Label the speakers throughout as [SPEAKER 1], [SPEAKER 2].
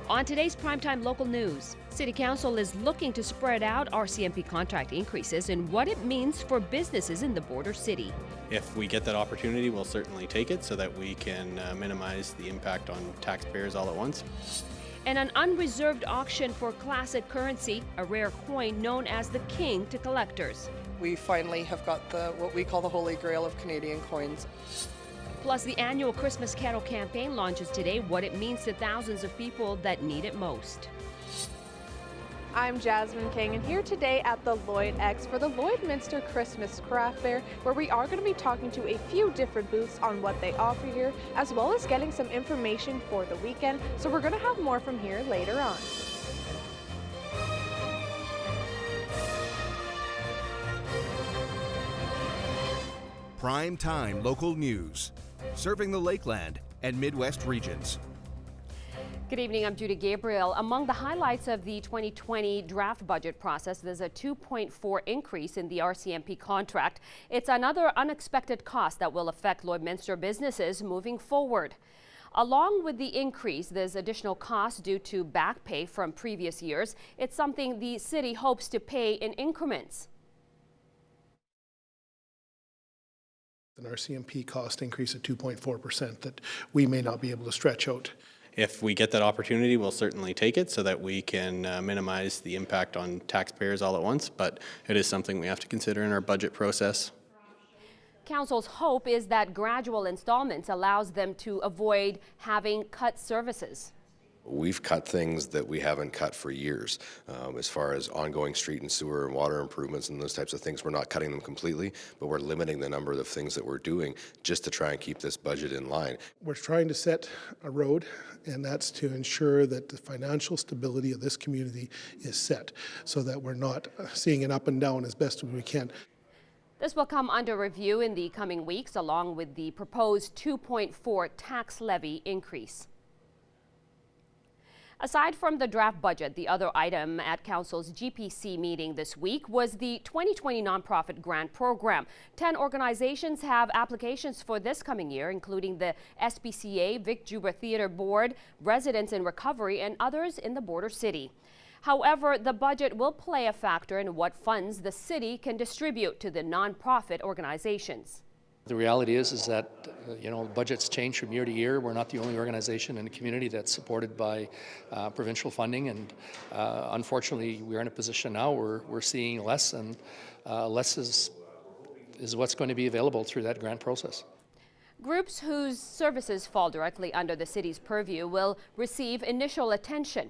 [SPEAKER 1] On today's primetime local news, City Council is looking to spread out RCMP contract increases and what it means for businesses in the border city.
[SPEAKER 2] If we get that opportunity, we'll certainly take it so that we can minimize the impact on taxpayers all at once.
[SPEAKER 1] And an unreserved auction for classic currency, a rare coin known as the king to collectors.
[SPEAKER 3] We finally have got what we call the holy grail of Canadian coins.
[SPEAKER 1] Plus, the annual Christmas Carol campaign launches today, what it means to thousands of people that need it most.
[SPEAKER 4] I'm Jasmine King, and here today at the Lloyd X for the Lloydminster Christmas Craft Fair, where we are going to be talking to a few different booths on what they offer here, as well as getting some information for the weekend. So we're going to have more from here later on.
[SPEAKER 5] Prime time local news, serving the Lakeland and Midwest regions.
[SPEAKER 1] Good evening, I'm Judy Gabriel. Among the highlights of the 2020 draft budget process, there's a 2.4 increase in the RCMP contract. It's another unexpected cost that will affect Lloydminster businesses moving forward. Along with the increase, there's additional costs due to back pay from previous years. It's something the city hopes to pay in increments.
[SPEAKER 6] An RCMP cost increase of 2.4% that we may not be able to stretch out.
[SPEAKER 2] If we get that opportunity, we'll certainly take it so that we can minimize the impact on taxpayers all at once, but it is something we have to consider in our budget process.
[SPEAKER 1] Council's hope is that gradual installments allows them to avoid having cut services.
[SPEAKER 7] We've cut things that we haven't cut for years. As far as ongoing street and sewer and water improvements and those types of things, we're not cutting them completely, but we're limiting the number of things that we're doing just to try and keep this budget in line.
[SPEAKER 6] We're trying to set a road, and that's to ensure that the financial stability of this community is set so that we're not seeing it up and down as best as we can.
[SPEAKER 1] This will come under review in the coming weeks, along with the proposed 2.4 tax levy increase. Aside from the draft budget, the other item at Council's GPC meeting this week was the 2020 nonprofit grant program. 10 organizations have applications for this coming year, including the SPCA, Vic Juba Theatre Board, Residents in Recovery, and others in the border city. However, the budget will play a factor in what funds the city can distribute to the nonprofit organizations.
[SPEAKER 8] The reality is that budgets change from year to year. We're not the only organization in the community that's supported by provincial funding, and unfortunately, we're in a position now where we're seeing less, and less is what's going to be available through that grant process.
[SPEAKER 1] Groups whose services fall directly under the city's purview will receive initial attention.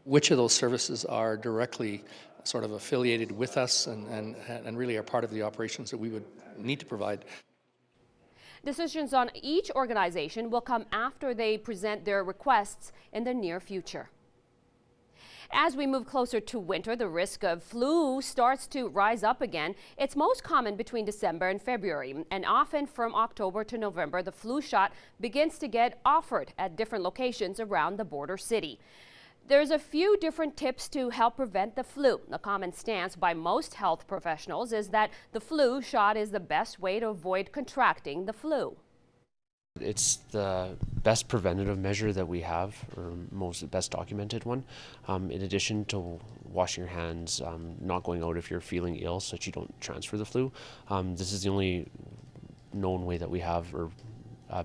[SPEAKER 8] Which of those services are directly sort of affiliated with us and really are part of the operations that we would need to provide.
[SPEAKER 1] Decisions on each organization will come after they present their requests in the near future. As we move closer to winter, the risk of flu starts to rise up again. It's most common between December and February, and often from October to November, the flu shot begins to get offered at different locations around the border city. There's a few different tips to help prevent the flu. The common stance by most health professionals is that the flu shot is the best way to avoid contracting the flu.
[SPEAKER 9] It's the best preventative measure that we have, or most best documented one. In addition to washing your hands, not going out if you're feeling ill so that you don't transfer the flu. This is the only known way that we have, or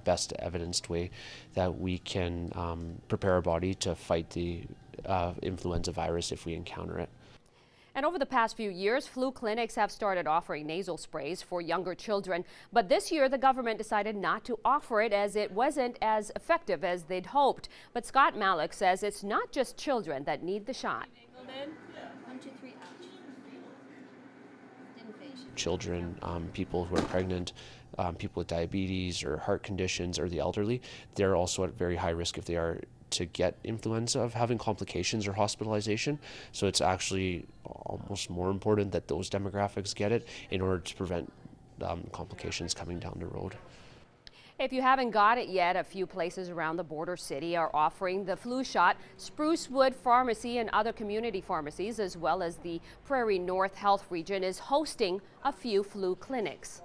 [SPEAKER 9] best evidenced way that we can prepare our body to fight the influenza virus if we encounter it.
[SPEAKER 1] And over the past few years, flu clinics have started offering nasal sprays for younger children. But this year, the government decided not to offer it as it wasn't as effective as they'd hoped. But Scott Malik says it's not just children that need the shot.
[SPEAKER 9] Children, people who are pregnant, people with diabetes or heart conditions, or the elderly, they're also at very high risk if they are to get influenza of having complications or hospitalization. So it's actually almost more important that those demographics get it in order to prevent complications coming down the road.
[SPEAKER 1] If you haven't got it yet, a few places around the border city are offering the flu shot. Sprucewood Pharmacy and other community pharmacies, as well as the Prairie North Health Region, is hosting a few flu clinics.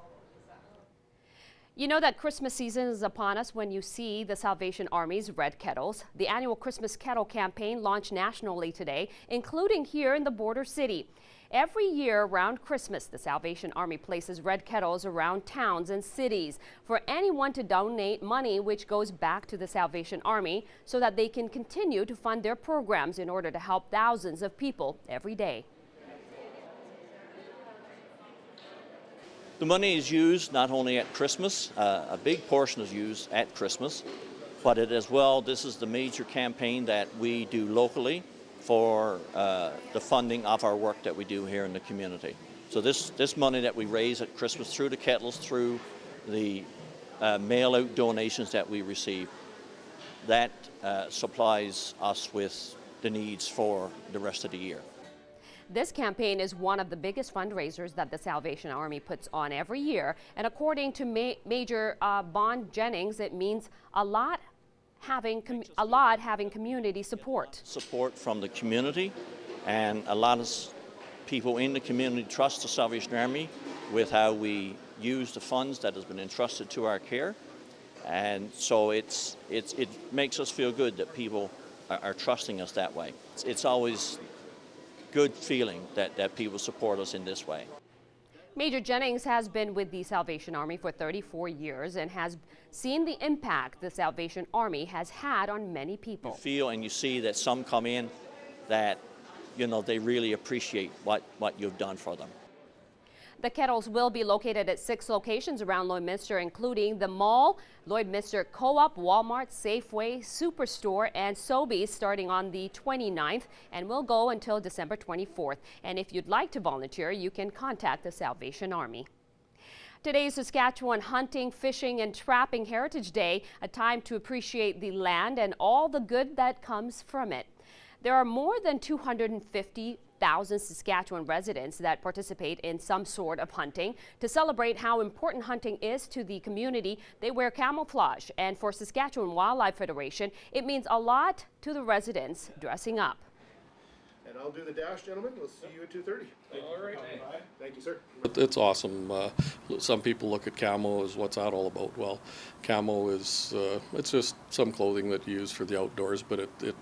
[SPEAKER 1] You know that Christmas season is upon us when you see the Salvation Army's red kettles. The annual Christmas Kettle campaign launched nationally today, including here in the border city. Every year around Christmas, the Salvation Army places red kettles around towns and cities for anyone to donate money, which goes back to the Salvation Army so that they can continue to fund their programs in order to help thousands of people every day.
[SPEAKER 10] The money is used not only at Christmas, a big portion is used at Christmas, but this is the major campaign that we do locally for the funding of our work that we do here in the community. So this money that we raise at Christmas through the kettles, through the mail-out donations that we receive, that supplies us with the needs for the rest of the year.
[SPEAKER 1] This campaign is one of the biggest fundraisers that the Salvation Army puts on every year. And according to Major Bond Jennings, it means a lot having community support.
[SPEAKER 10] Support from the community, and a lot of people in the community trust the Salvation Army with how we use the funds that has been entrusted to our care. And so it makes us feel good that people are trusting us that way. It's always good feeling that people support us in this way.
[SPEAKER 1] Major Jennings has been with the Salvation Army for 34 years and has seen the impact the Salvation Army has had on many people.
[SPEAKER 10] You feel and you see that some come in that, they really appreciate what you've done for them.
[SPEAKER 1] The kettles will be located at 6 locations around Lloydminster, including the mall, Lloydminster Co-op, Walmart, Safeway, Superstore, and Sobeys starting on the 29th and will go until December 24th. And if you'd like to volunteer, you can contact the Salvation Army. Today is Saskatchewan Hunting, Fishing, and Trapping Heritage Day, a time to appreciate the land and all the good that comes from it. There are more than 250,000 Saskatchewan residents that participate in some sort of hunting. To celebrate how important hunting is to the community, they wear camouflage. And for Saskatchewan Wildlife Federation, it means a lot to the residents dressing up.
[SPEAKER 11] And I'll do the dash, gentlemen. We'll see you at 2:30. All right. Thank you, sir.
[SPEAKER 8] It's awesome. Some people look at camo as what's that all about. Well, camo is it's just some clothing that you use for the outdoors, but it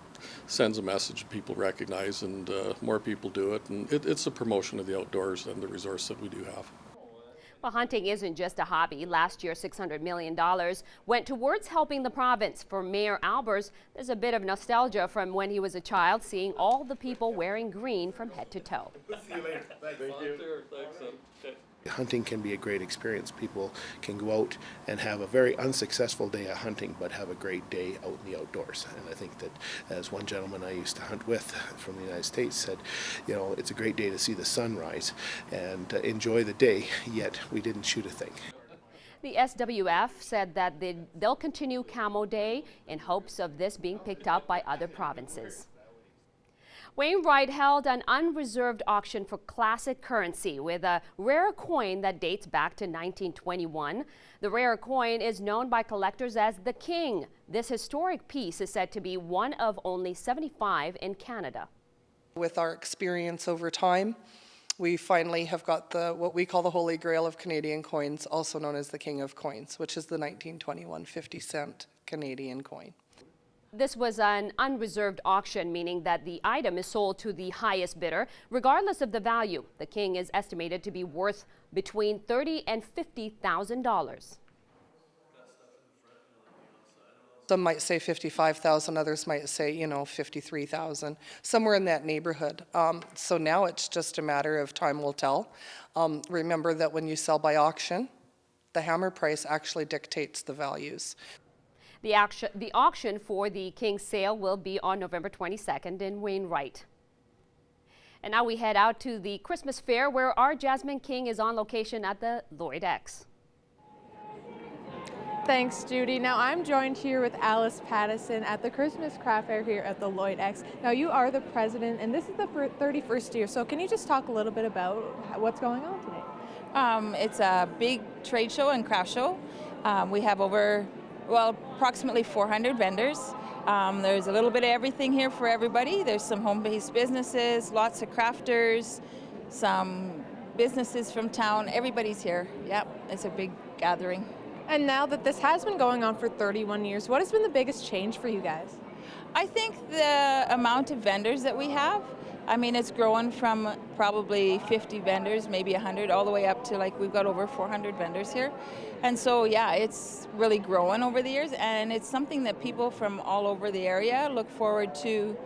[SPEAKER 8] sends a message people recognize, and more people do it. And it's a promotion of the outdoors and the resource that we do have.
[SPEAKER 1] Well, hunting isn't just a hobby. Last year, $600 million went towards helping the province. For Mayor Albers, there's a bit of nostalgia from when he was a child, seeing all the people wearing green from head to toe.
[SPEAKER 11] See you later. Thank you. Thanks.
[SPEAKER 12] Hunting can be a great experience. People can go out and have a very unsuccessful day of hunting, but have a great day out in the outdoors. And I think that, as one gentleman I used to hunt with from the United States said, it's a great day to see the sun rise and enjoy the day, yet we didn't shoot a thing.
[SPEAKER 1] The SWF said that they'll continue Camo Day in hopes of this being picked up by other provinces. Wainwright held an unreserved auction for classic currency with a rare coin that dates back to 1921. The rare coin is known by collectors as the King. This historic piece is said to be one of only 75 in Canada.
[SPEAKER 3] With our experience over time, we finally have got what we call the Holy Grail of Canadian coins, also known as the King of Coins, which is the 1921 50-cent Canadian coin.
[SPEAKER 1] This was an unreserved auction, meaning that the item is sold to the highest bidder, regardless of the value. The King is estimated to be worth between $30,000 and $50,000.
[SPEAKER 3] Some might say 55,000, others might say, 53,000, somewhere in that neighborhood. So now it's just a matter of time will tell. Remember that when you sell by auction, the hammer price actually dictates the values.
[SPEAKER 1] The auction for the King's sale will be on November 22nd in Wainwright. And now we head out to the Christmas fair, where our Jasmine King is on location at the Lloyd X.
[SPEAKER 4] Thanks, Judy. Now I'm joined here with Alice Pattison at the Christmas Craft Fair here at the Lloyd X. Now you are the president, and this is the 31st year. So can you just talk a little bit about what's going on today?
[SPEAKER 13] It's a big trade show and craft show. We have approximately 400 vendors. There's a little bit of everything here for everybody. There's some home-based businesses, lots of crafters, some businesses from town. Everybody's here. Yep, it's a big gathering.
[SPEAKER 4] And now that this has been going on for 31 years, what has been the biggest change for you guys?
[SPEAKER 13] I think the amount of vendors that we have, I mean, it's grown from probably 50 vendors, maybe 100, all the way up to like we've got over 400 vendors here. And so, yeah, it's really grown over the years, and it's something that people from all over the area look forward to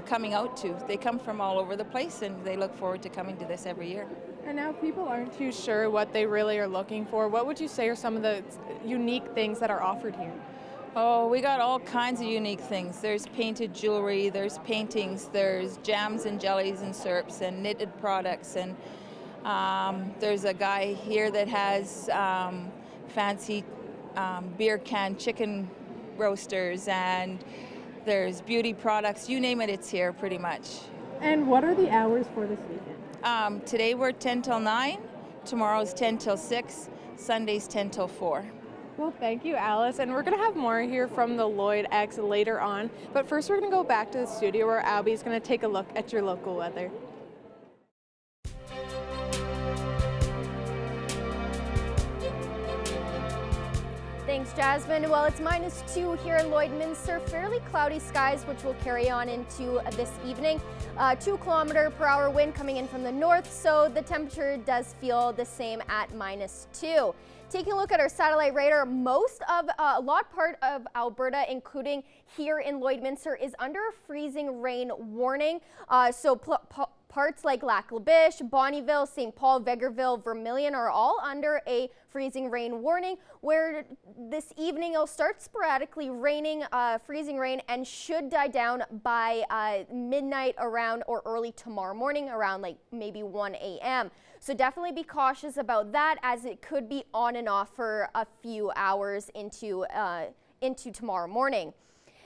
[SPEAKER 13] coming out to. They come from all over the place, and they look forward to coming to this every year.
[SPEAKER 4] And now people aren't too sure what they really are looking for. What would you say are some of the unique things that are offered here?
[SPEAKER 13] Oh, we got all kinds of unique things. There's painted jewelry, there's paintings, there's jams and jellies and syrups and knitted products, and there's a guy here that has fancy beer can chicken roasters, and there's beauty products. You name it, it's here pretty much.
[SPEAKER 4] And what are the hours for this weekend?
[SPEAKER 13] Today we're 10 till 9, tomorrow's 10 till 6, Sunday's 10 till 4.
[SPEAKER 4] Well, thank you, Alice. And we're going to have more here from the Lloyd X later on. But first, we're going to go back to the studio where Abby's going to take a look at your local weather.
[SPEAKER 14] Thanks, Jasmine. Well, it's -2 here in Lloydminster. Fairly cloudy skies, which will carry on into this evening. 2-kilometer-per-hour wind coming in from the north, so the temperature does feel the same at -2. Taking a look at our satellite radar, most of a lot part of Alberta, including here in Lloydminster, is under a freezing rain warning. Parts like Lac La Biche, Bonnyville, St. Paul, Vegreville, Vermilion are all under a freezing rain warning, where this evening it'll start sporadically raining, freezing rain, and should die down by midnight around or early tomorrow morning around like maybe 1 a.m. So definitely be cautious about that, as it could be on and off for a few hours into tomorrow morning.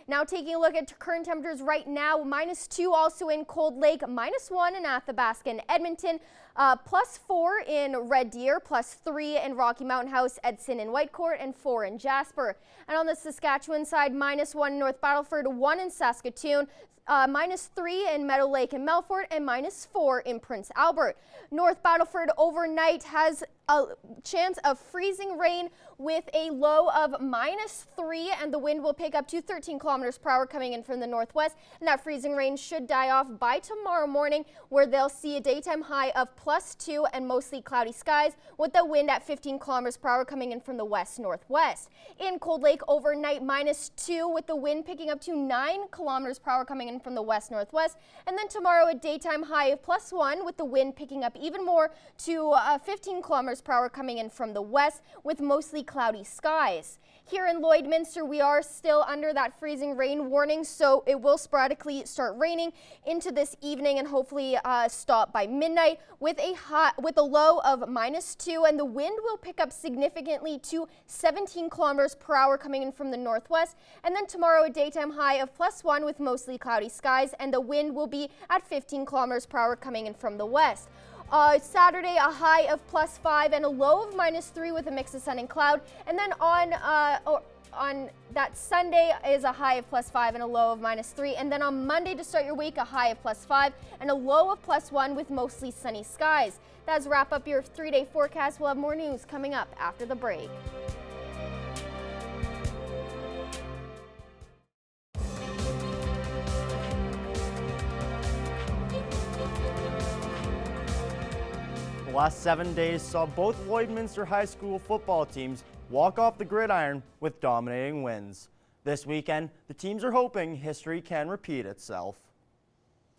[SPEAKER 14] Now taking a look at current temperatures right now, -2 also in Cold Lake, -1 in Athabasca and Edmonton, +4 in Red Deer, +3 in Rocky Mountain House, Edson and Whitecourt, and 4 in Jasper. And on the Saskatchewan side, -1 in North Battleford, 1 in Saskatoon, -3 in Meadow Lake and Melfort, and -4 in Prince Albert. North Battleford overnight has a chance of freezing rain with a low of -3, and the wind will pick up to 13 kilometers per hour coming in from the northwest. And that freezing rain should die off by tomorrow morning, where they'll see a daytime high of +2 and mostly cloudy skies, with the wind at 15 kilometers per hour coming in from the west-northwest. In Cold Lake overnight, -2, with the wind picking up to 9 kilometers per hour coming in from the west-northwest. And then tomorrow, a daytime high of +1, with the wind picking up even more to 15 kilometers per hour coming in from the west, with mostly cloudy skies. Here in Lloydminster, we are still under that freezing rain warning, so it will sporadically start raining into this evening and hopefully stop by midnight, with a low of -2, and the wind will pick up significantly to 17 kilometers per hour coming in from the northwest. And then tomorrow, a daytime high of +1 with mostly cloudy skies, and the wind will be at 15 kilometers per hour coming in from the west. Saturday, a high of +5 and a low of -3 with a mix of sun and cloud. And then on that Sunday is a high of +5 and a low of -3. And then on Monday, to start your week, a high of +5 and a low of +1 with mostly sunny skies. That's wrap up your 3-day forecast. We'll have more news coming up after the break.
[SPEAKER 15] The last 7 days saw both Lloydminster High School football teams walk off the gridiron with dominating wins. This weekend, the teams are hoping history can repeat itself.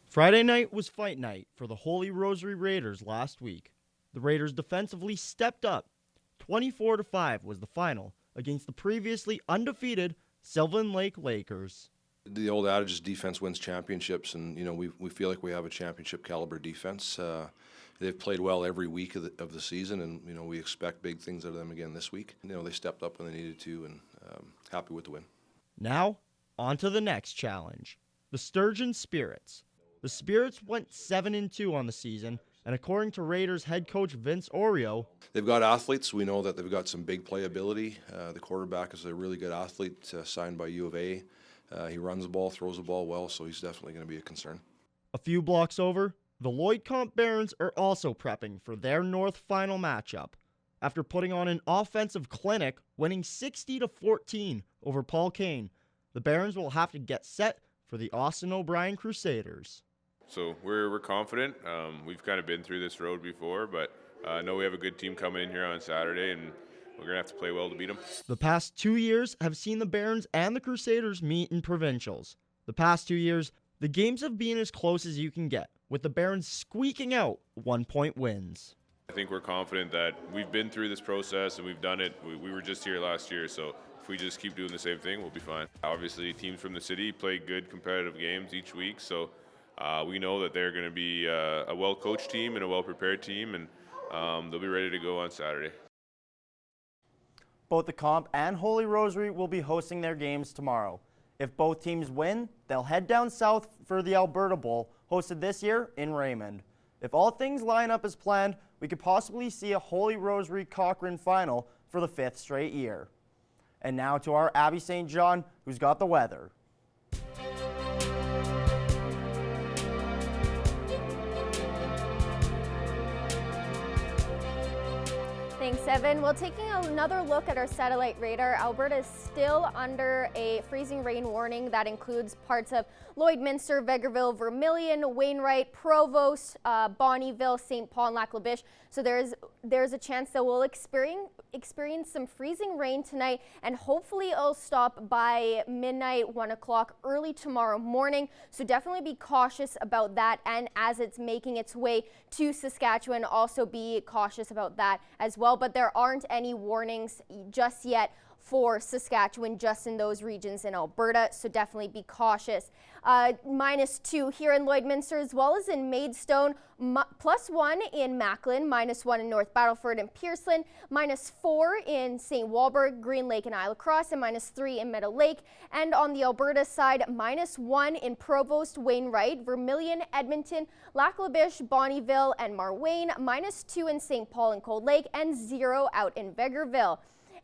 [SPEAKER 15] Friday night was fight night for the Holy Rosary Raiders last week. The Raiders defensively stepped up. 24-5 was the final against the previously undefeated Sylvan Lake Lakers.
[SPEAKER 7] The old adage is defense wins championships, and we feel like we have a championship caliber defense. They've played well every week of the season, and we expect big things out of them again this week. They stepped up when they needed to, and happy with the win.
[SPEAKER 15] Now, on to the next challenge, the Sturgeon Spirits. The Spirits went 7-2 on the season, and according to Raiders head coach Vince Oreo,
[SPEAKER 7] they've got athletes. We know that they've got some big playability. The quarterback is a really good athlete, signed by U of A. He runs the ball, throws the ball well, so he's definitely going to be a concern.
[SPEAKER 15] A few blocks over, the Lloyd Comp Barons are also prepping for their North final matchup. after putting on an offensive clinic, winning 60-14 over Paul Kane. The Barons will have to get set for the Austin O'Brien Crusaders.
[SPEAKER 16] So we're confident. We've kind of been through this road before, but I know we have a good team coming in here on Saturday, and we're going to have to play well to beat them.
[SPEAKER 15] The past 2 years have seen the Barons and the Crusaders meet in provincials. The past 2 years, the games have been as close as you can get, with the Barons squeaking out 1-point wins.
[SPEAKER 16] I think we're confident that we've been through this process and we've done it. We were just here last year, so if we just keep doing the same thing, we'll be fine. Obviously, teams from the city play good competitive games each week, so we know that they're going to be a well-coached team and a well-prepared team, and they'll be ready to go on Saturday.
[SPEAKER 15] Both the Comp and Holy Rosary will be hosting their games tomorrow. If both teams win, they'll head down south for the Alberta Bowl, hosted this year in Raymond. If all things line up as planned, we could possibly see a Holy Rosary Cochrane final for the 5th straight year. And now to our Abby St. John, who's got the weather.
[SPEAKER 14] Thanks, Evan. Well, taking another look at our satellite radar, Alberta is still under a freezing rain warning that includes parts of Lloydminster, Vegreville, Vermilion, Wainwright, Provost, Bonnyville, St. Paul, and Lac La Biche. So there's a chance that we'll experience some freezing rain tonight, and hopefully it'll stop by midnight, 1 o'clock, early tomorrow morning. So definitely be cautious about that, and as it's making its way to Saskatchewan, also be cautious about that as well. But there aren't any warnings just yet for Saskatchewan, just in those regions in Alberta, so definitely be cautious. -2 here in Lloydminster, as well as in Maidstone, +1 in Macklin, -1 in North Battleford and Pearceland, -4 in St. Walburg, Green Lake and Isle Cross, and -3 in Meadow Lake. And on the Alberta side, -1 in Provost, Wainwright, Vermilion, Edmonton, Lac La Biche, Bonnyville, and Marwayne, -2 in St. Paul and Cold Lake, and 0 out in Vegreville.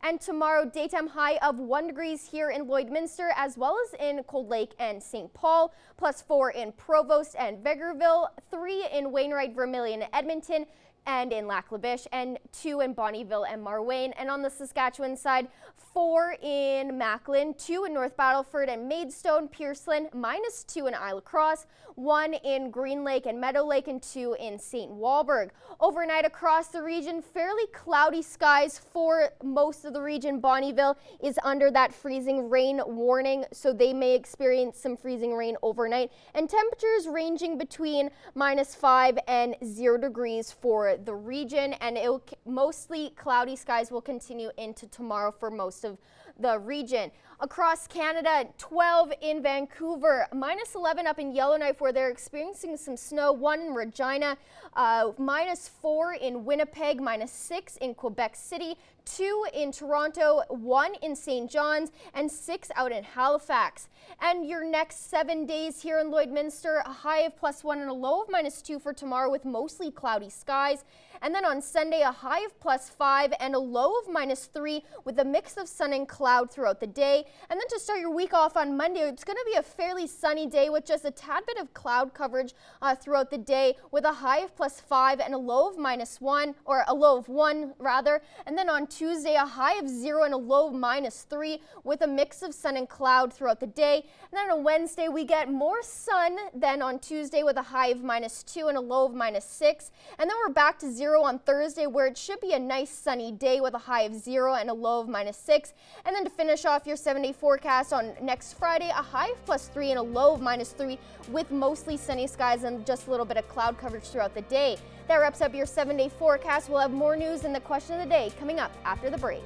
[SPEAKER 14] And tomorrow, daytime high of 1 degrees here in Lloydminster, as well as in Cold Lake and St. Paul, +4 in Provost and Vegreville, 3 in Wainwright, Vermilion, Edmonton, and in Lac La Biche, and 2 in Bonnyville and Marwayne. And on the Saskatchewan side, 4 in Macklin, 2 in North Battleford and Maidstone, Pearceland, -2 in Isle Cross, 1 in Green Lake and Meadow Lake, and 2 in St. Walburg. Overnight across the region, fairly cloudy skies for most of the region. Bonnyville is under that freezing rain warning, so they may experience some freezing rain overnight, and temperatures ranging between -5 and 0 degrees for the region, and mostly cloudy skies will continue into tomorrow for most of the region. Across Canada, 12 in Vancouver, -11 up in Yellowknife where they're experiencing some snow, 1 in Regina, -4 in Winnipeg, -6 in Quebec City, 2 in Toronto, 1 in St. John's, and 6 out in Halifax. And your next 7 days here in Lloydminster, a high of +1 and a low of -2 for tomorrow with mostly cloudy skies. And then on Sunday, a high of +5 and a low of -3 with a mix of sun and cloud throughout the day. And then to start your week off on Monday, it's going to be a fairly sunny day with just a tad bit of cloud coverage throughout the day, with a high of +5 and a low of -1, or a low of 1 rather. And then on Tuesday, a high of 0 and a low of -3 with a mix of sun and cloud throughout the day. And then on Wednesday, we get more sun than on Tuesday with a high of -2 and a low of -6. And then we're back to 0 on Thursday, where it should be a nice sunny day with a high of 0 and a low of -6. And then to finish off your 7-day forecast on next Friday, a high of +3 and a low of -3 with mostly sunny skies and just a little bit of cloud coverage throughout the day. That wraps up your 7-day forecast. We'll have more news in the question of the day coming up after the break.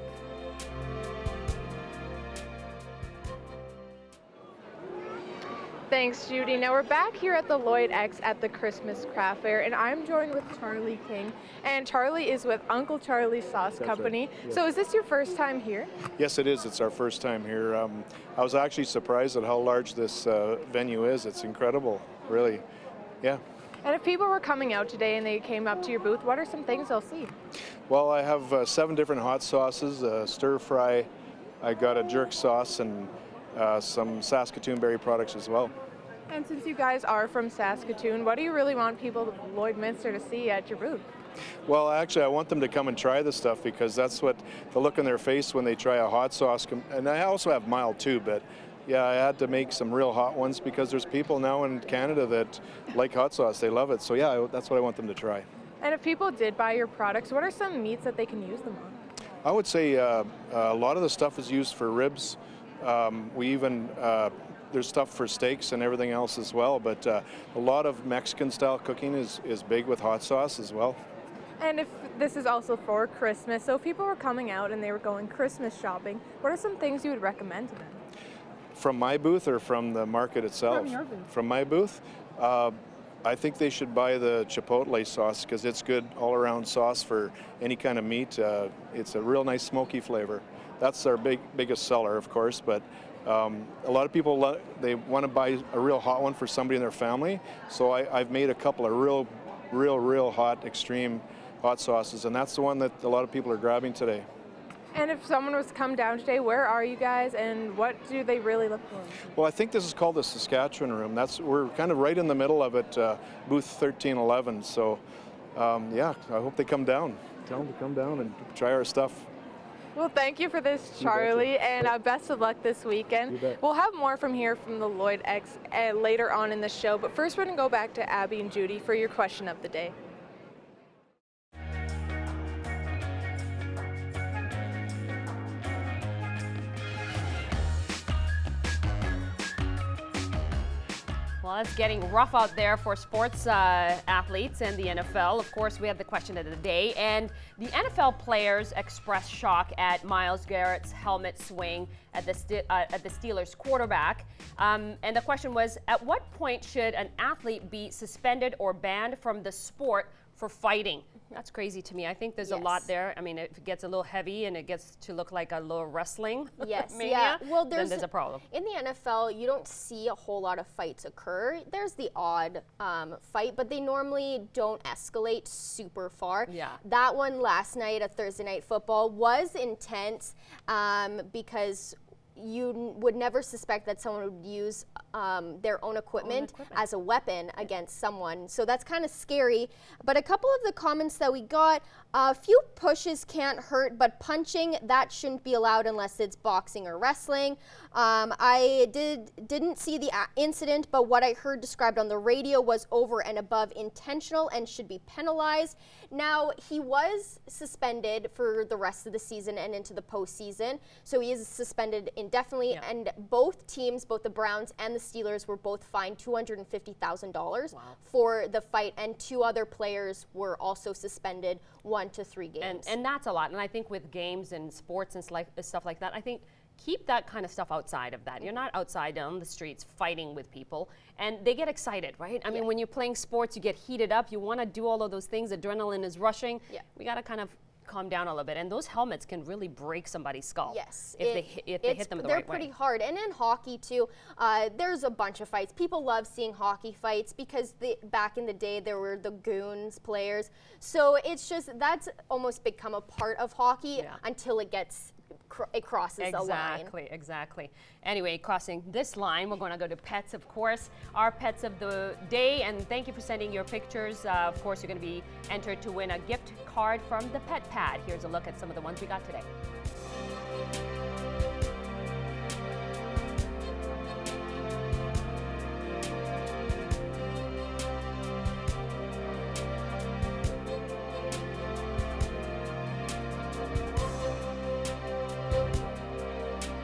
[SPEAKER 4] Thanks, Judy. Now we're back here at the Lloyd X at the Christmas Craft Fair, and I'm joined with Charlie King. And Charlie is with Uncle Charlie's Sauce Company.
[SPEAKER 11] Right. Yeah.
[SPEAKER 4] So is this your first time here?
[SPEAKER 11] Yes, it is. It's our first time here. I was actually surprised at how large this venue is. It's incredible, really. Yeah.
[SPEAKER 4] And if people were coming out today and they came up to your booth, what are some things they'll see?
[SPEAKER 11] Well, I have 7 different hot sauces, stir fry. I got a jerk sauce and some Saskatoon berry products as well.
[SPEAKER 4] And since you guys are from Saskatoon, what do you really want people of Lloydminster to see at your booth?
[SPEAKER 11] Well, actually, I want them to come and try the stuff because that's what the look on their face when they try a hot sauce. And I also have mild too, but yeah, I had to make some real hot ones because there's people now in Canada that like hot sauce. They love it. So yeah, that's what I want them to try.
[SPEAKER 4] And if people did buy your products, what are some meats that they can use them on?
[SPEAKER 11] I would say a lot of the stuff is used for ribs. We even there's stuff for steaks and everything else as well, but a lot of Mexican style cooking is big with hot sauce as well.
[SPEAKER 4] And if this is also for Christmas, so if people were coming out and they were going Christmas shopping, what are some things you would recommend to them?
[SPEAKER 11] From my booth or from the market itself?
[SPEAKER 4] From your booth.
[SPEAKER 11] From my booth, I think they should buy the Chipotle sauce because it's good all-around sauce for any kind of meat. It's a real nice smoky flavor. That's our biggest seller, of course, but a lot of people, they want to buy a real hot one for somebody in their family, so I've made a couple of real hot, extreme hot sauces, and that's the one that a lot of people are grabbing today.
[SPEAKER 4] And if someone was to come down today, where are you guys and what do they really look for?
[SPEAKER 11] Well, I think this is called the Saskatchewan room. We're kind of right in the middle of it, booth 1311, so yeah, I hope they come down. Tell them to come down and try our stuff.
[SPEAKER 4] Well, thank you for this, Charlie, and best of luck this weekend. We'll have more from here from the Lloyd X later on in the show, but first we're going to go back to Abby and Judy for your question of the day.
[SPEAKER 1] Well, it's getting rough out there for sports athletes and the NFL. Of course, we have the question of the day, and the NFL players expressed shock at Myles Garrett's helmet swing at the Steelers quarterback. And the question was, at what point should an athlete be suspended or banned from the sport for fighting? That's crazy to me. I think there's a lot there. I mean, if it gets a little heavy and it gets to look like a little wrestling mania,
[SPEAKER 14] Well,
[SPEAKER 1] then there's a problem.
[SPEAKER 14] In the NFL, you don't see a whole lot of fights occur. There's the odd fight, but they normally don't escalate super far.
[SPEAKER 1] Yeah.
[SPEAKER 14] That one last night at Thursday Night Football was intense because you would never suspect that someone would use their own equipment as a weapon against someone. So that's kind of scary. But a couple of the comments that we got, a few pushes can't hurt, but punching, that shouldn't be allowed unless it's boxing or wrestling. I didn't see the incident, but what I heard described on the radio was over and above intentional and should be penalized. Now, he was suspended for the rest of the season and into the postseason, so he is suspended indefinitely, and both teams, both the Browns and the Steelers, were both fined $250,000 for the fight, and 2 other players were also suspended 1 to 3 games.
[SPEAKER 1] And that's a lot, and I think with games and sports and stuff like that, I think keep that kind of stuff outside of that. You're not outside on the streets fighting with people, and they get excited, right? I mean, when you're playing sports, you get heated up, you want to do all of those things, adrenaline is rushing. We got to kind of calm down a little bit, and those helmets can really break somebody's skull.
[SPEAKER 14] Yes,
[SPEAKER 1] if they hit them the right way.
[SPEAKER 14] They're pretty hard, and in hockey too. There's a bunch of fights. People love seeing hockey fights because back in the day there were the goons players. So it's just that's almost become a part of hockey until it crosses a line.
[SPEAKER 1] Exactly. Anyway, crossing this line, we're going to go to pets, of course, our pets of the day. And thank you for sending your pictures. Of course, you're going to be entered to win a gift card from the Pet Pad. Here's a look at some of the ones we got today.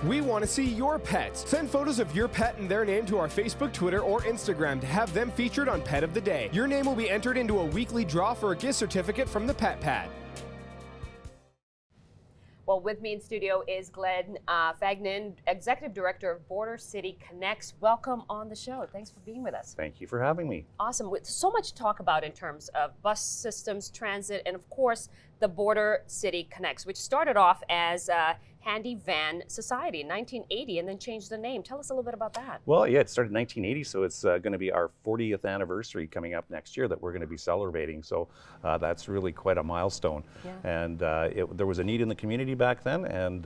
[SPEAKER 17] We want to see your pets. Send photos of your pet and their name to our Facebook, Twitter, or Instagram to have them featured on Pet of the Day. Your name will be entered into a weekly draw for a gift certificate from the Pet Pad.
[SPEAKER 1] Well, with me in studio is Glenn Fagnan, Executive Director of Border City Connects. Welcome on the show. Thanks for being with us.
[SPEAKER 18] Thank you for having me.
[SPEAKER 1] Awesome. With so much to talk about in terms of bus systems, transit, and of course, the Border City Connects, which started off as a Handy Van Society in 1980 and then changed the name. Tell us a little bit about that.
[SPEAKER 18] Well, yeah, it started in 1980, so it's going to be our 40th anniversary coming up next year that we're going to be celebrating. So that's really quite a milestone. Yeah. And there was a need in the community back then, and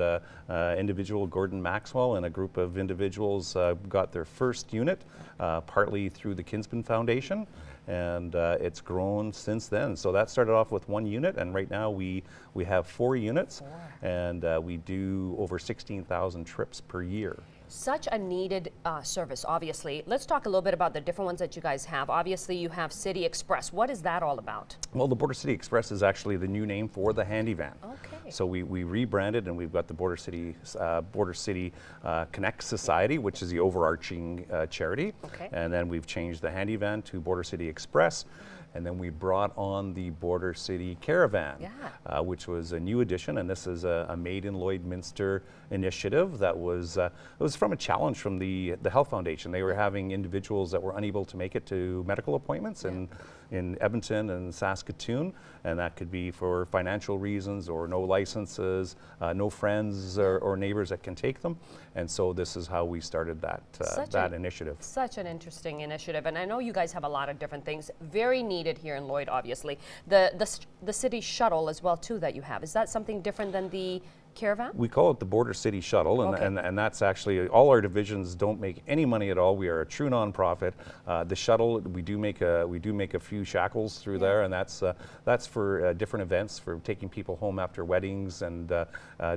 [SPEAKER 18] individual Gordon Maxwell and a group of individuals got their first unit, partly through the Kinsman Foundation. And it's grown since then. So that started off with 1 unit, and right now we have 4 units, and we do over 16,000 trips per year.
[SPEAKER 1] Such a needed service, obviously. Let's talk a little bit about the different ones that you guys have. Obviously, you have City Express. What is that all about?
[SPEAKER 18] Well, the Border City Express is actually the new name for the Handy Van.
[SPEAKER 1] Okay.
[SPEAKER 18] So we rebranded, and we've got the Border City Connect Society, which is the overarching charity. Okay. And then we've changed the Handy Van to Border City Express. And then we brought on the Border City Caravan, which was a new addition, and this is a Made in Lloydminster initiative that was it was from a challenge from the Health Foundation. They were having individuals that were unable to make it to medical appointments in Edmonton and Saskatoon, and that could be for financial reasons or no licenses, no friends or neighbors that can take them. And so this is how we started that initiative.
[SPEAKER 1] Such an interesting initiative, and I know you guys have a lot of different things very needed here in Lloyd. Obviously, the city shuttle as well too that you have. Is that something different than the Caravan?
[SPEAKER 18] We call it the Border City Shuttle, and that's actually, all our divisions don't make any money at all. We are a true nonprofit. The shuttle, we do make a few shackles through there, and that's for different events, for taking people home after weddings and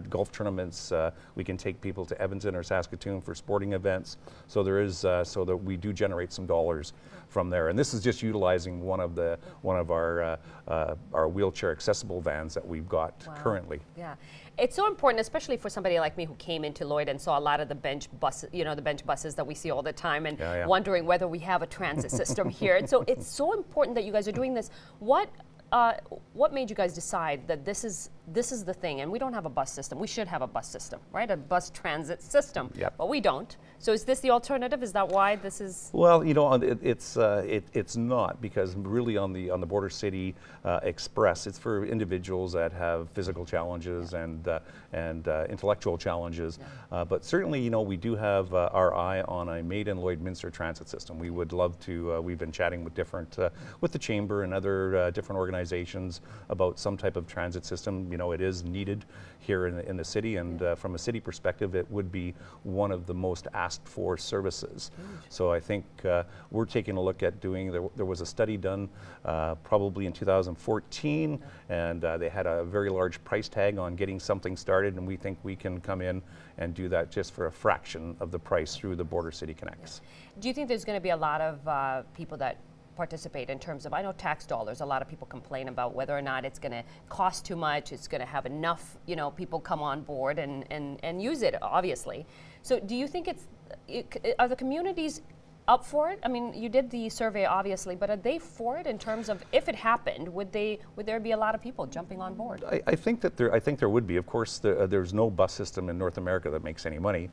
[SPEAKER 18] golf tournaments. We can take people to Edmonton or Saskatoon for sporting events. So there is so that we do generate some dollars from there, and this is just utilizing one of our wheelchair accessible vans that we've got currently.
[SPEAKER 1] Yeah. It's so important, especially for somebody like me who came into Lloyd and saw a lot of the bench buses, the bench buses that we see all the time, and wondering whether we have a transit system here. And so it's so important that you guys are doing this. What made you guys decide that this is the thing? And we don't have a bus system. We should have a bus system, right? A bus transit system. Yep. But we don't. So is this the alternative? Is that why this is?
[SPEAKER 18] Well, it's not, because really on the Border City Express, it's for individuals that have physical challenges and intellectual challenges. But certainly, we do have our eye on a Made in Lloydminster transit system. We would love to. We've been chatting with with the chamber and other different organizations about some type of transit system. It is needed here in the city, and from a city perspective, it would be one of the most asked for services. So I think we're taking a look at doing, there was a study done probably in 2014, and they had a very large price tag on getting something started, and we think we can come in and do that just for a fraction of the price through the Border City Connects.
[SPEAKER 1] Do you think there's going to be a lot of people that participate in terms of, I know tax dollars, a lot of people complain about whether or not it's going to cost too much, it's going to have enough, people come on board and use it, obviously. So do you think are the communities up for it? I mean, you did the survey, obviously, but are they for it in terms of, if it happened, would there be a lot of people jumping on board?
[SPEAKER 18] I think there would be. Of course, there's no bus system in North America that makes any money,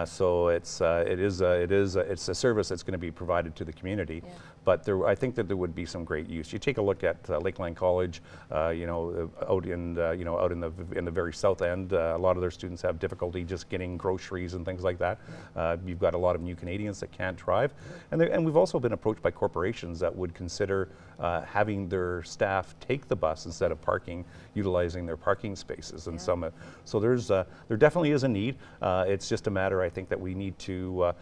[SPEAKER 18] so it's a service that's going to be provided to the community. Yeah. But I think that there would be some great use. You take a look at Lakeline College, out in the very south end. A lot of their students have difficulty just getting groceries and things like that. You've got a lot of new Canadians that can't drive. And we've also been approached by corporations that would consider having their staff take the bus instead of utilizing their parking spaces. And so there definitely is a need. It's just a matter, I think, that we need to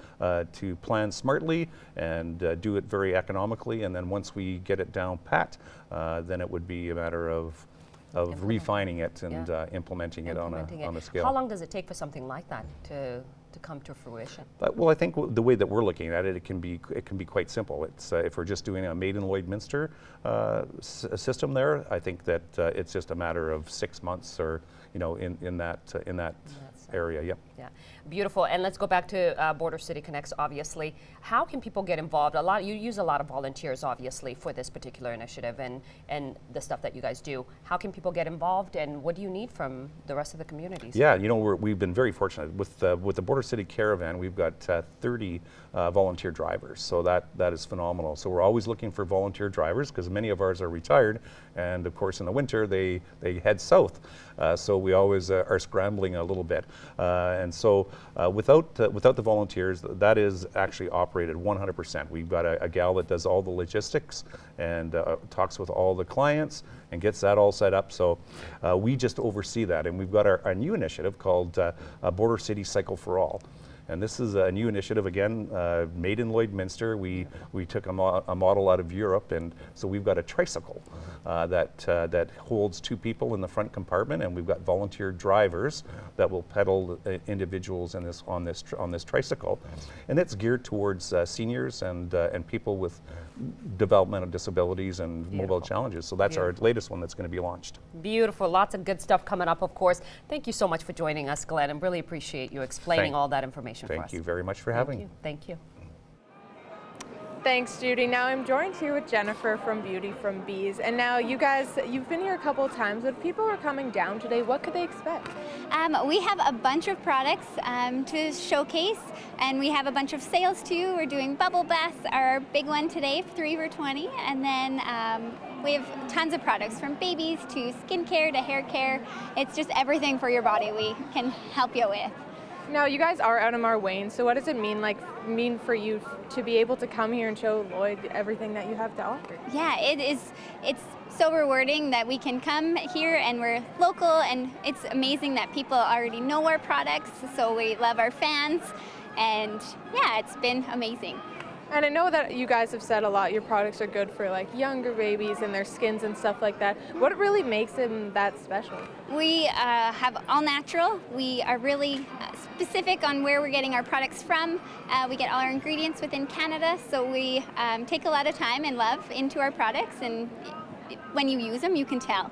[SPEAKER 18] plan smartly and do it very economically. And then once we get it down pat, then it would be a matter of refining it and implementing it on a scale.
[SPEAKER 1] How long does it take for something like that to come to fruition?
[SPEAKER 18] Well, I think the way that we're looking at it, it can be quite simple. It's if we're just doing a Made in Lloydminster system there, I think that it's just a matter of 6 months, or in that area. Yep.
[SPEAKER 1] Yeah, beautiful. And let's go back to Border City Connects, obviously. How can people get involved? You use a lot of volunteers, obviously, for this particular initiative and the stuff that you guys do. How can people get involved, and what do you need from the rest of the communities?
[SPEAKER 18] Yeah, you know, we've been very fortunate. With the Border City Caravan, we've got 30 volunteer drivers, so that is phenomenal. So we're always looking for volunteer drivers because many of ours are retired, and of course in the winter they head south. So we always are scrambling a little bit. And so without the volunteers, that is actually operated 100%. We've got a gal that does all the logistics and talks with all the clients and gets that all set up. So we just oversee that. And we've got our new initiative called Border City Cycle for All. And this is a new initiative, again, made in Lloydminster. We took a model out of Europe, and so we've got a tricycle that holds 2 people in the front compartment, and we've got volunteer drivers that will pedal individuals on this tricycle, and it's geared towards seniors and people with developmental disabilities and mobile challenges. So that's our latest one that's going to be launched.
[SPEAKER 1] Beautiful. Lots of good stuff coming up, of course. Thank you so much for joining us, Glenn, and really appreciate you explaining all that information for us.
[SPEAKER 18] Thank you very much for having me.
[SPEAKER 1] Thank you.
[SPEAKER 4] Thanks, Judy. Now I'm joined here with Jennifer from Beauty from Bees. And now you guys, you've been here a couple of times, but if people are coming down today, what could they expect?
[SPEAKER 19] We have a bunch of products to showcase, and we have a bunch of sales too. We're doing bubble baths, our big one today, 3 for $20, and then we have tons of products from babies to skincare to hair care. It's just everything for your body we can help you with.
[SPEAKER 4] Now you guys are out of Marwayne, so what does it mean for you to be able to come here and show Lloyd everything that you have to offer?
[SPEAKER 19] Yeah, it's so rewarding that we can come here and we're local, and it's amazing that people already know our products, so we love our fans, and yeah, it's been amazing.
[SPEAKER 4] And I know that you guys have said a lot your products are good for like younger babies and their skins and stuff like that. What really makes them that special?
[SPEAKER 19] We have all natural. We are really specific on where we're getting our products from. We get all our ingredients within Canada, so we take a lot of time and love into our products, and when you use them, you can tell.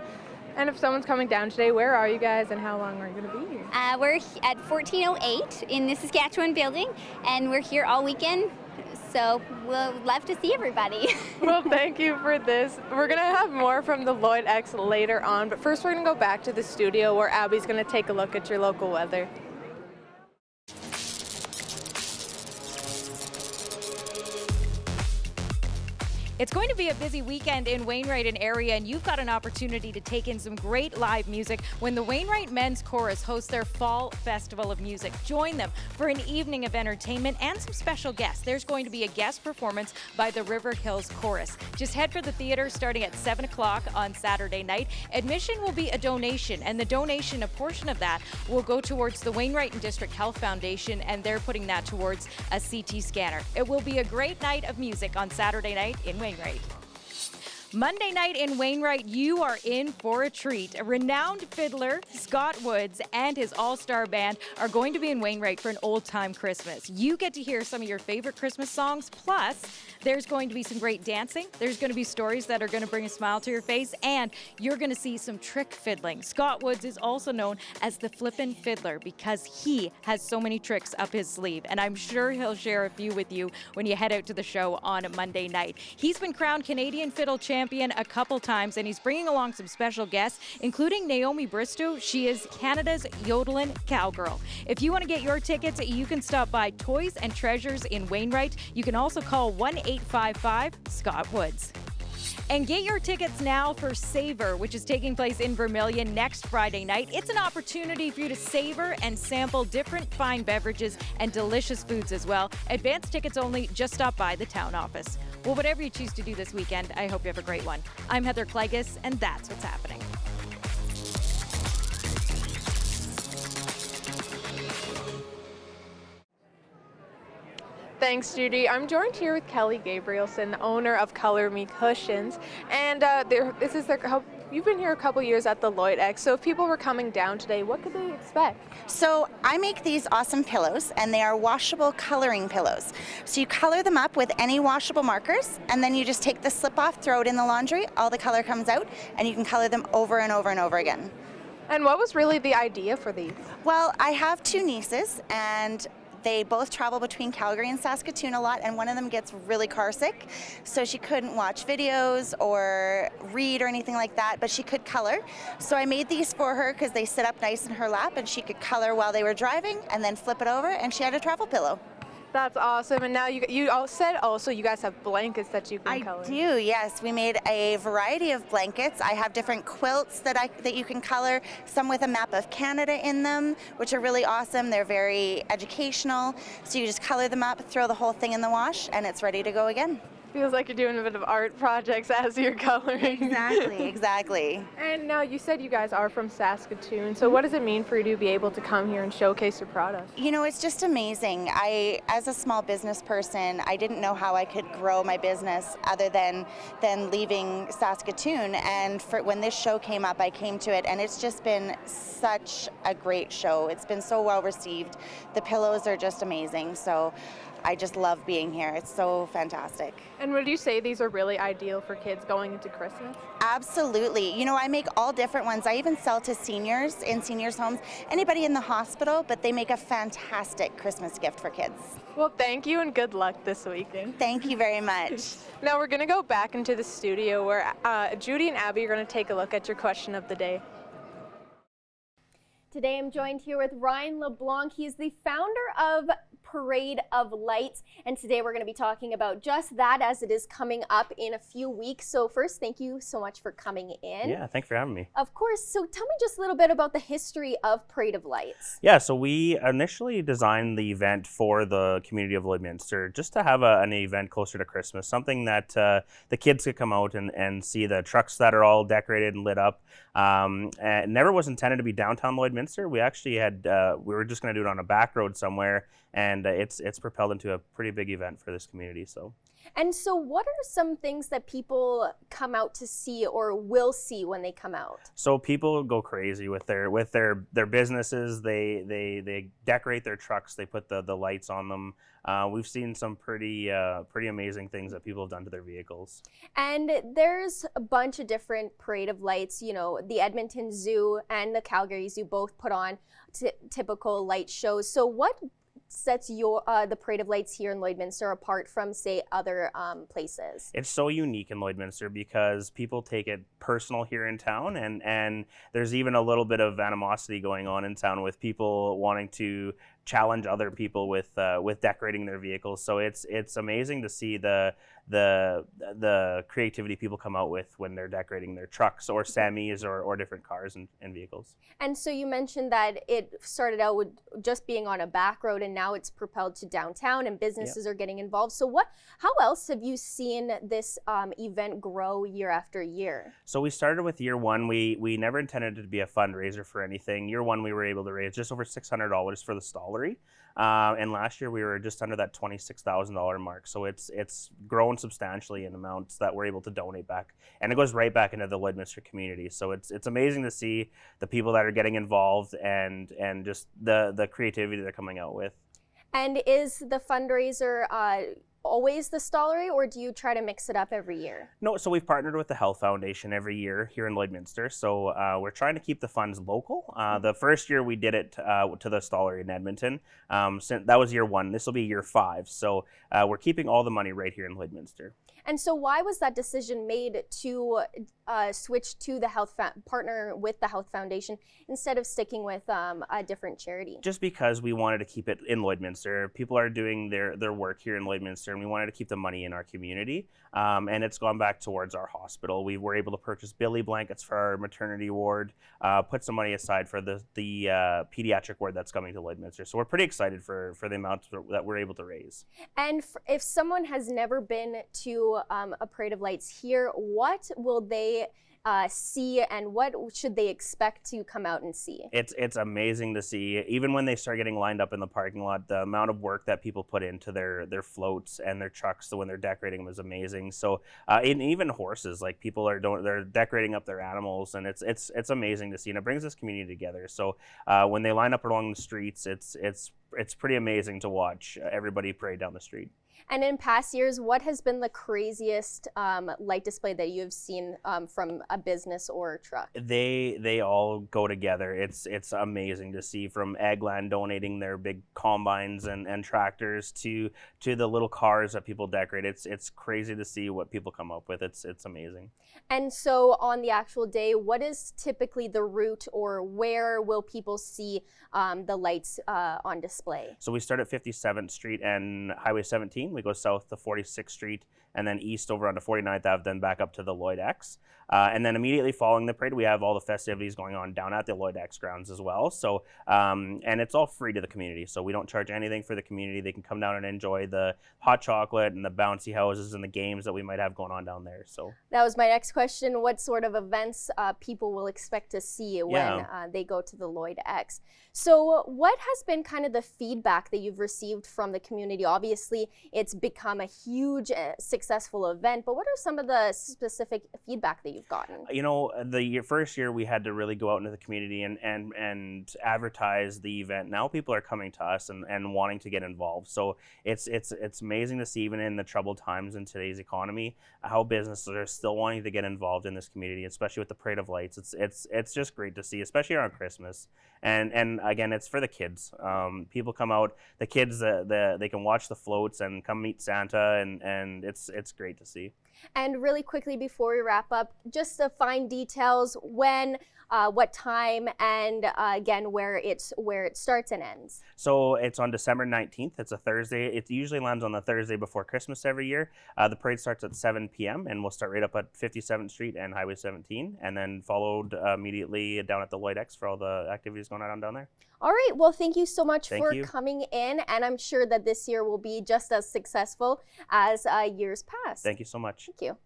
[SPEAKER 4] And if someone's coming down today, where are you guys and how long are you going to be here?
[SPEAKER 19] We're at 1408 in the Saskatchewan building, and we're here all weekend. So we'll love to see everybody.
[SPEAKER 4] Well, thank you for this. We're going to have more from the Lloyd X later on, but first we're going to go back to the studio where Abby's going to take a look at your local weather.
[SPEAKER 20] It's going to be a busy weekend in Wainwright and area, and you've got an opportunity to take in some great live music when the Wainwright Men's Chorus hosts their Fall Festival of Music. Join them for an evening of entertainment and some special guests. There's going to be a guest performance by the River Hills Chorus. Just head for the theater starting at 7 o'clock on Saturday night. Admission will be a donation, and the donation, a portion of that, will go towards the Wainwright and District Health Foundation, and they're putting that towards a CT scanner. It will be a great night of music on Saturday night in Wainwright. Monday night in Wainwright, you are in for a treat. A renowned fiddler, Scott Woods, and his all-star band are going to be in Wainwright for an old-time Christmas. You get to hear some of your favorite Christmas songs, plus there's going to be some great dancing. There's going to be stories that are going to bring a smile to your face, and you're going to see some trick fiddling. Scott Woods is also known as the Flippin' Fiddler because he has so many tricks up his sleeve, and I'm sure he'll share a few with you when you head out to the show on a Monday night. He's been crowned Canadian Fiddle Champion a couple times, and he's bringing along some special guests, including Naomi Bristow. She is Canada's Yodelin' Cowgirl. If you want to get your tickets, you can stop by Toys and Treasures in Wainwright. You can also call 1-855-Scott Woods. And get your tickets now for Savor, which is taking place in Vermilion next Friday night. It's an opportunity for you to savor and sample different fine beverages and delicious foods as well. Advance tickets only. Just stop by the town office. Well, whatever you choose to do this weekend, I hope you have a great one. I'm Heather Klegus, and that's what's happening.
[SPEAKER 4] Thanks, Judy. I'm joined here with Kelly Gabrielson, the owner of Color Me Cushions, and you've been here a couple years at the Lloyd X, so if people were coming down today, what could they expect?
[SPEAKER 21] So I make these awesome pillows, and they are washable coloring pillows. So you color them up with any washable markers, and then you just take the slip off, throw it in the laundry, all the color comes out, and you can color them over and over and over again.
[SPEAKER 4] And what was really the idea for these?
[SPEAKER 21] Well, I have 2 nieces, and they both travel between Calgary and Saskatoon a lot, and one of them gets really car sick, so she couldn't watch videos or read or anything like that, but she could color. So I made these for her because they sit up nice in her lap, and she could color while they were driving and then flip it over, and she had a travel pillow.
[SPEAKER 4] That's awesome. And now you all said also you guys have blankets that you can color.
[SPEAKER 21] I do, yes. We made a variety of blankets. I have different quilts that you can color, some with a map of Canada in them, which are really awesome. They're very educational. So you just color them up, throw the whole thing in the wash, and it's ready to go again.
[SPEAKER 4] Feels like you're doing a bit of art projects as you're coloring.
[SPEAKER 21] Exactly, exactly.
[SPEAKER 4] And now you said you guys are from Saskatoon, so what does it mean for you to be able to come here and showcase your products?
[SPEAKER 21] You know, it's just amazing. As a small business person, I didn't know how I could grow my business other than leaving Saskatoon. And when this show came up, I came to it, and it's just been such a great show. It's been so well received. The pillows are just amazing. So I just love being here. It's so fantastic.
[SPEAKER 4] And would you say these are really ideal for kids going into Christmas?
[SPEAKER 21] Absolutely. You know, I make all different ones. I even sell to seniors in seniors' homes, anybody in the hospital, but they make a fantastic Christmas gift for kids.
[SPEAKER 4] Well, thank you and good luck this weekend.
[SPEAKER 21] Thank you very much.
[SPEAKER 4] Now we're going to go back into the studio where Judy and Abby are going to take a look at your question of the day.
[SPEAKER 14] Today I'm joined here with Ryan LeBlanc. He's the founder of Parade of Lights, and today we're going to be talking about just that as it is coming up in a few weeks. So first, thank you so much for coming in.
[SPEAKER 5] Yeah, thanks for having me.
[SPEAKER 14] Of course. So tell me just a little bit about the history of Parade of Lights.
[SPEAKER 5] Yeah, so we initially designed the event for the community of Lloydminster just to have an event closer to Christmas, something that the kids could come out and see the trucks that are all decorated and lit up. And it never was intended to be downtown Lloydminster. We actually we were just going to do it on a back road somewhere, and it's propelled into a pretty big event for this community.
[SPEAKER 14] And so what are some things that people come out to see or will see when they come out?
[SPEAKER 5] So people go crazy with their businesses. They decorate their trucks. They put the lights on them. We've seen some pretty amazing things that people have done to their vehicles.
[SPEAKER 14] And there's a bunch of different Parade of Lights. You know, the Edmonton Zoo and the Calgary Zoo both put on typical light shows. So what sets the Parade of Lights here in Lloydminster apart from, say, other places?
[SPEAKER 5] It's so unique in Lloydminster because people take it personal here in town, and there's even a little bit of animosity going on in town with people wanting to challenge other people with decorating their vehicles. So it's amazing to see the creativity people come out with when they're decorating their trucks or semis or different cars and vehicles.
[SPEAKER 14] And so you mentioned that it started out with just being on a back road, and now it's propelled to downtown, and businesses are getting involved. So how else have you seen this event grow year after year?
[SPEAKER 5] So we started with year one. We never intended it to be a fundraiser for anything. Year one, we were able to raise just over $600 for the stallery. And last year we were just under that $26,000 mark. So it's grown substantially in amounts that we're able to donate back. And it goes right back into the Lloydminster community. So it's amazing to see the people that are getting involved and just the creativity they're coming out with.
[SPEAKER 14] And is the fundraiser always the stallery, or do you try to mix it up every year?
[SPEAKER 5] No, so we've partnered with the Health Foundation every year here in Lloydminster. So we're trying to keep the funds local. The first year we did it to the stallery in Edmonton. That was year one. This will be year 5. So we're keeping all the money right here in Lloydminster.
[SPEAKER 14] And so why was that decision made to switch to the partner with the Health Foundation instead of sticking with a different charity?
[SPEAKER 5] Just because we wanted to keep it in Lloydminster. People are doing their work here in Lloydminster, and we wanted to keep the money in our community. And it's gone back towards our hospital. We were able to purchase Billy blankets for our maternity ward, put some money aside for the pediatric ward that's coming to Lloydminster. So we're pretty excited for the amount that we're able to raise.
[SPEAKER 14] And if someone has never been to a Parade of Lights here, what will they see, and what should they expect to come out and see?
[SPEAKER 5] It's amazing to see. Even when they start getting lined up in the parking lot, the amount of work that people put into their floats and their trucks, so when they're decorating them, is amazing. So and even horses, like people they're decorating up their animals, and it's amazing to see, and it brings this community together. So when they line up along the streets, it's pretty amazing to watch everybody parade down the street.
[SPEAKER 14] And in past years, what has been the craziest light display that you've seen from a business or a truck?
[SPEAKER 5] They all go together. It's amazing to see, from Agland donating their big combines and tractors to the little cars that people decorate. It's crazy to see what people come up with. It's amazing.
[SPEAKER 14] And so on the actual day, what is typically the route, or where will people see the lights on display?
[SPEAKER 5] So we start at 57th Street and Highway 17. We go south to 46th Street and then east over onto 49th Ave, then back up to the Lloyd X. And then immediately following the parade, we have all the festivities going on down at the Lloyd X grounds as well. So, and it's all free to the community. So we don't charge anything for the community. They can come down and enjoy the hot chocolate and the bouncy houses and the games that we might have going on down there. So
[SPEAKER 14] that was my next question. What sort of events people will expect to see when they go to the Lloyd X? So what has been kind of the feedback that you've received from the community? Obviously, it's become a huge successful event, but what are some of the specific feedback that you've gotten?
[SPEAKER 5] You know, the first year we had to really go out into the community and advertise the event. Now people are coming to us and wanting to get involved. So it's amazing to see, even in the troubled times in today's economy, how businesses are still wanting to get involved in this community, especially with the Parade of Lights. It's just great to see, especially around Christmas. And again, it's for the kids. People come out, the kids, they can watch the floats and come meet Santa, and it's great to see.
[SPEAKER 14] And really quickly before we wrap up, just the fine details, when, what time, and again, where it starts and ends.
[SPEAKER 5] So it's on December 19th. It's a Thursday. It usually lands on the Thursday before Christmas every year. The parade starts at 7 p.m. and we'll start right up at 57th Street and Highway 17, and then followed immediately down at the Lloyd X for all the activities going on down there.
[SPEAKER 14] All right, well, thank you so much
[SPEAKER 5] Thank
[SPEAKER 14] for
[SPEAKER 5] you.
[SPEAKER 14] coming in, and I'm sure that this year will be just as successful as years past.
[SPEAKER 5] Thank you so much.
[SPEAKER 14] Thank you.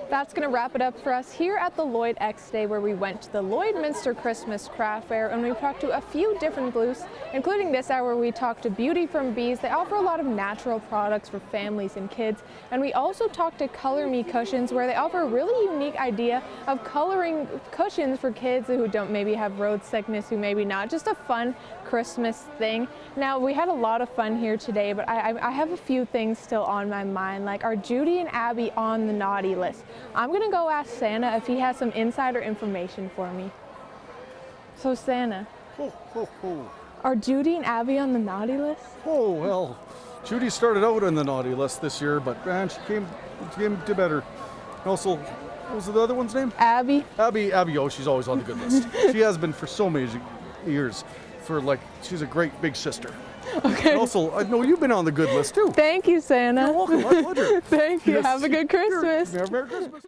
[SPEAKER 4] That's going to wrap it up for us here at the Lloyd X Day, where we went to the Lloydminster Christmas Craft Fair and we talked to a few different booths, including this hour we talked to Beauty from Bees. They offer a lot of natural products for families and kids. And we also talked to Color Me Cushions, where they offer a really unique idea of coloring cushions for kids who don't maybe have road sickness, who maybe not. Just a fun Christmas thing. Now, we had a lot of fun here today, but I have a few things still on my mind, like, are Judy and Abby on the naughty list? I'm gonna go ask Santa if he has some insider information for me. So Santa, are Judy and Abby on the naughty list?
[SPEAKER 2] Oh, well, Judy started out on the naughty list this year, but man, she came to better. Also, what was the other one's name?
[SPEAKER 4] Abby.
[SPEAKER 2] Abby, oh, she's always on the good list. She has been for so many years. She's a great big sister.
[SPEAKER 4] Okay.
[SPEAKER 2] And also, I know you've been on the good list too.
[SPEAKER 4] Thank you, Santa.
[SPEAKER 2] You're welcome. My pleasure.
[SPEAKER 4] Thank you.
[SPEAKER 2] Yes.
[SPEAKER 4] Have a good Christmas.
[SPEAKER 2] Merry Christmas.